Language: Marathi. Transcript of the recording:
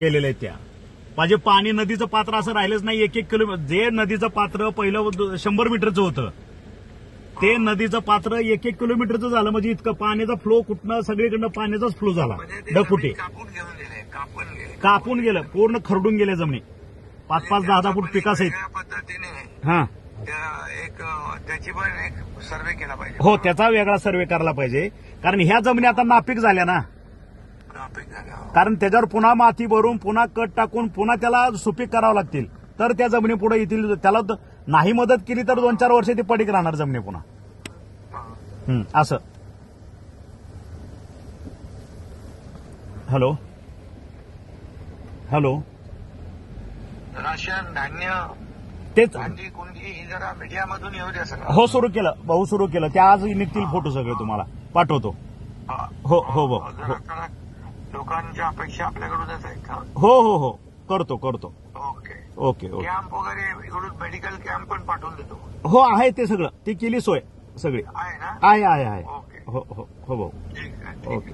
केलेल्या आहेत त्या. म्हणजे पाणी नदीचं पात्र असं राहिलंच नाही. 1-1 किलोमीटर जे नदीचं पात्र पहिलं 100 मीटरचं होतं ते नदीचं पात्र 1-1 किलोमीटरचं झालं. म्हणजे इतकं पाण्याचा फ्लो कुठनं सगळीकडनं पाण्याचाच फ्लो झाला. ढगफुटे कापून गेलं, पूर्ण खरडून गेले जमिनी. 5-5, 10-10 फूट पिकासहित. हा त्याची पण एक सर्वे केला पाहिजे. हो, त्याचा वेगळा सर्वे करायला पाहिजे. कारण ह्या जमिनी आता नापीक झाल्या ना. कारण त्याच्यावर पुन्हा माती भरून पुन्हा कट टाकून पुन्हा त्याला सुपीक करावं लागतील तर त्या जमिनी पुढे येतील. त्याला नाही मदत केली तर 2-4 वर्ष ती पडीक राहणार जमिनी पुन्हा. असं. हॅलो हॅलो राशन धान्य तेच भांडी कुंडी ही जरा मीडियामधून येऊ द्या सगळं. हो, सुरू केलं भाऊ, सुरू केलं. त्या आज निघतील फोटो सगळे तुम्हाला पाठवतो. हो हो हो लोकांच्या अपेक्षा आपल्याकडूनच आहेत का? हो हो हो करतो. Okay okay okay. कॅम्प वगैरे इकडून मेडिकल कॅम्प पण पाठवून देतो. हो, आहे ते सगळं. ती केली सोय सगळी. आहे ना? आहे. ओके. हो हो हो भाऊ. ठीक आहे. ओके.